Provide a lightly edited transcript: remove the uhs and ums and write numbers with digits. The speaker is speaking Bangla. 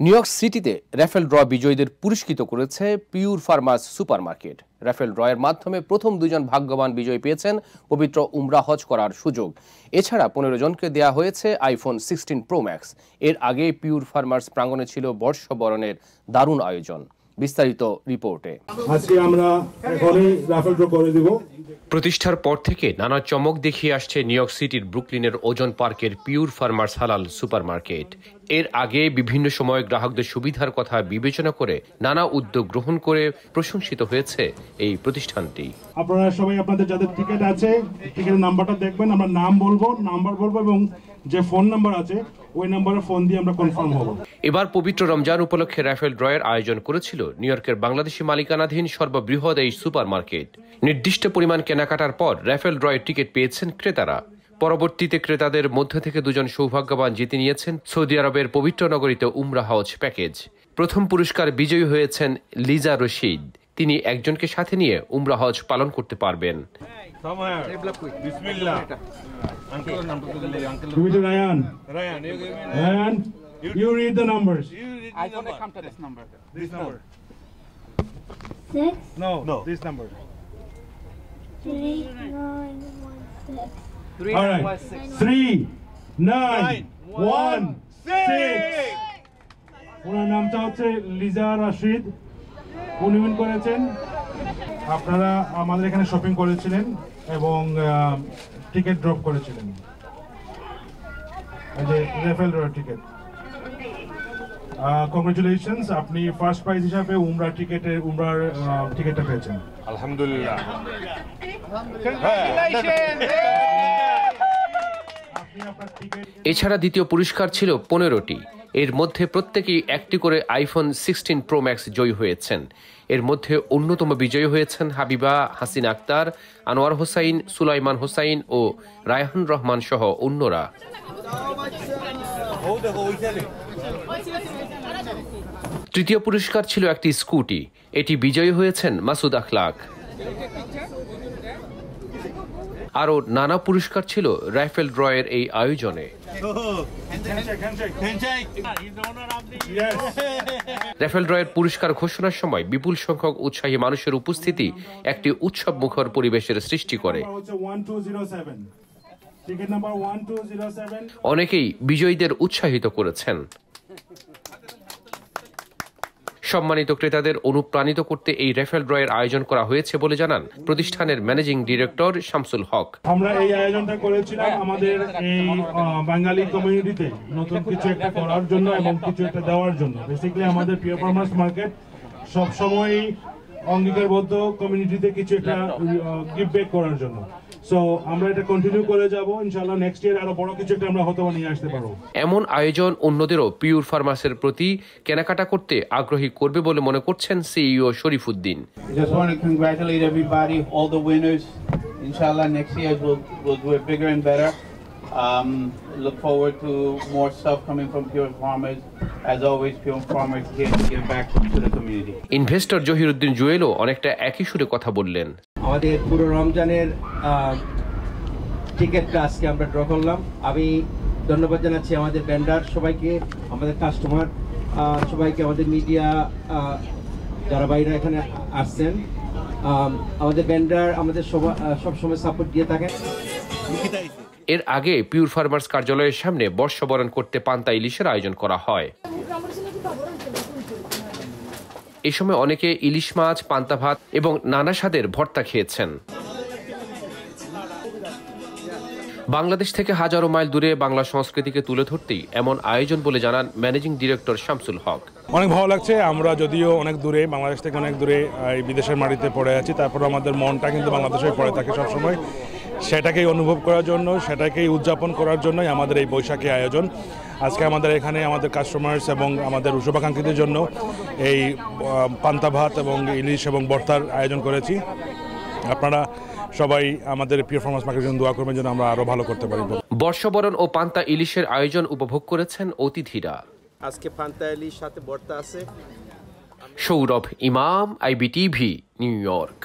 নিউ ইয়র্ক সিটিতে রাফেল ড্র বিজয়ীদের পুরস্কৃত করেছে পিওর ফার্মার্স সুপারমার্কেট। রাফেল ড্রয়ের মাধ্যমে প্রথম দুজন ভাগ্যবান বিজয়ী পেয়েছেন পবিত্র উমরা হজ করার সুযোগ। এছাড়া 15 জনকে দেয়া হয়েছে আইফোন 16 প্রো ম্যাক্স। এর আগে পিওর ফার্মার্স প্রাঙ্গণে ছিল বর্ষবরণের দারুণ আয়োজন। বিস্তারিত রিপোর্টে। আজকে আমরা এখনই রাফেল ড্র করে দিব। প্রতিষ্ঠার পর থেকে নানা চমক দেখিয়ে আসছে নিউ ইয়র্ক সিটির ব্রুকলিনের ওজন পার্কের পিওর ফার্মার্স হালাল সুপারমার্কেট। এর আগে বিভিন্ন সময় গ্রাহকদের সুবিধার কথা বিবেচনা করে নানা উদ্যোগ গ্রহণ করে প্রশংসিত হয়েছে এই প্রতিষ্ঠানটি। আপনারা সবাই আপনাদের যাদের টিকিট আছে টিকিটের নাম্বারটা দেখবেন, আমরা নাম্বার বলবো এবং যে ফোন নাম্বার আছে ওই নাম্বারে ফোন দিয়ে আমরা কনফার্ম হব। এবার পবিত্র রমজান উপলক্ষে রাফেল ড্রয়ের আয়োজন করেছিল নিউ ইয়র্কের বাংলাদেশি মালিকানাধীন সর্ববৃহৎ এই সুপারমার্কেট। নির্দিষ্ট পরিমাণ কেনাকাটার পর রাফেল ড্রয়ের টিকিট পেয়েছেন ক্রেতারা। পরবর্তীতে ক্রেতাদের মধ্য থেকে দুজন সৌভাগ্যবান জিতে নিয়েছেন সৌদি আরবের পবিত্র নগরীতে উমরা হজ প্যাকেজ। প্রথম পুরস্কার বিজয়ী হয়েছেন লিজা রশিদ। তিনি একজনকে সাথে নিয়ে উমরা হজ পালন করতে পারবেন। You read the numbers. I don't come to this number. This number. 6? No, this number. 3, 9, 1, 6. All right. 3, 9, 1, 6. ওনার নামটা হচ্ছে লিজা রাশিদ। উনি উইন করেছেন। আপনারা আমাদের এখানে শপিং করেছিলেন এবং টিকিট ড্রপ করেছিলেন। এই যে রাফেল ড্র টিকিট। কংগ্রেচুলেশনস, আপনি ফার্স্ট প্রাইজ হিসাবে উমরার টিকিটটা পেয়েছেন। আলহামদুলিল্লাহ। এছাড়া দ্বিতীয় পুরস্কার ছিল 15টি। এর মধ্যে প্রত্যেকেই একটি করে আইফোন 16 প্রো ম্যাক্স জয়ী হয়েছেন। এর মধ্যে অন্যতম বিজয়ী হয়েছেন হাবিবা হাসিন আক্তার, আনোয়ার হোসাইন, সুলাইমান হোসাইন ও রায়হান রহমান সহ অন্যরা। তৃতীয় পুরস্কার ছিল একটি স্কুটি। এটি বিজয়ী হয়েছেন মাসুদ আখলাক। আরও নানা পুরস্কার ছিল রাফেল ড্রয়ের এই আয়োজনে। রাফেল ড্রয়ের পুরস্কার ঘোষণার সময় বিপুল সংখ্যক উৎসাহী মানুষের উপস্থিতি একটি উৎসব মুখর পরিবেশের সৃষ্টি করে। অনেকেই বিজয়ীদের উৎসাহিত করেছেন। সম্মানিত ক্রেতাদের অনুপ্রাণিত করতে এই রাফেল ড্রয়ের আয়োজন করা হয়েছে বলে জানান প্রতিষ্ঠানের ম্যানেজিং ডিরেক্টর শামসুল হক। আমরা এই আয়োজনটা করেছিলাম আমাদের এই বাঙালি কমিউনিটিতে নতুন কিছু একটা করার জন্য এবং কিছু একটা দেওয়ার জন্য। বেসিক্যালি আমাদের পিওর ফার্মার্স মার্কেট সবসময় অঙ্গীকারবদ্ধ কমিউনিটিতে কিছু একটা গিভ ব্যাক করার জন্য। সো আমরা এটা কন্টিনিউ করে যাব ইনশাআল্লাহ। নেক্সট ইয়ার আরো বড় কিছু একটা আমরা হয়তো নিয়ে আসতে পারবো। এমন আয়োজন অন্যদেরও পিওর ফার্মার্সের প্রতি কেনাকাটা করতে আগ্রহী করবে বলে মনে করছেন CEO Sharifuddin. Just want to congratulate everybody, all the winners. Inshallah, next year we'll do it bigger and better. Look forward to more stuff coming from Pure Farmers. As always, Pure Farmers here to give back to the community. Investor Zahiruddin জুয়েলও অনেকটা একই সুরে কথা বললেন। আমাদের পুরো রমজানের টিকিটটা আজকে আমরা ড্র করলাম। আমি ধন্যবাদ জানাচ্ছি আমাদের ভেন্ডার সবাইকে, আমাদের কাস্টমার সবাইকে, আমাদের মিডিয়া যারা বাইরে এখানে আসছেন। আমাদের ভেন্ডার আমাদের সবসময় সাপোর্ট দিয়ে থাকেন। এর আগে পিওর ফার্মার্স কার্যালয়ের সামনে বর্ষবরণ করতে পান্তা ইলিশের আয়োজন করা হয়। এই সময় অনেকে ইলিশ মাছ, পান্তা ভাত এবং নানা স্বাদের ভর্তা খেয়েছেন। বাংলাদেশ থেকে হাজারো মাইল দূরে বাংলা সংস্কৃতিকে তুলে ধরতেই এমন আয়োজন বলে জানান ম্যানেজিং ডিরেক্টর শামসুল হক। অনেক ভালো লাগছে। আমরা যদিও অনেক দূরে, বাংলাদেশ থেকে অনেক দূরে এই বিদেশের মাটিতে পড়ে আছি, তারপর আমাদের মনটা কিন্তু বাংলাদেশে পড়ে থাকে সবসময়। সেটাকেই অনুভব করার জন্য, সেটাকেই উদযাপন করার জন্যই আমাদের এই বৈশাখী আয়োজন। আজকে আমাদের এখানে আমাদের কাস্টমার্স এবং আমাদের শুভাকাঙ্ক্ষীদের জন্য এই পান্তা ভাত এবং ইলিশ এবং ভর্তার আয়োজন করেছি। আপনারা সবাই আমাদের পিওর ফার্মার্স মার্কেটের জন্য দোয়া করবেন যেন আমরা আরো ভালো করতে পারি। বর্ষবরণ ও পান্তা ইলিশের আয়োজন উপভোগ করেছেন অতিথিরা। আজকে পান্তা ইলিশ সাথে ভর্তা আছে। সৌরভ ইমাম, IBTV, নিউ ইয়র্ক।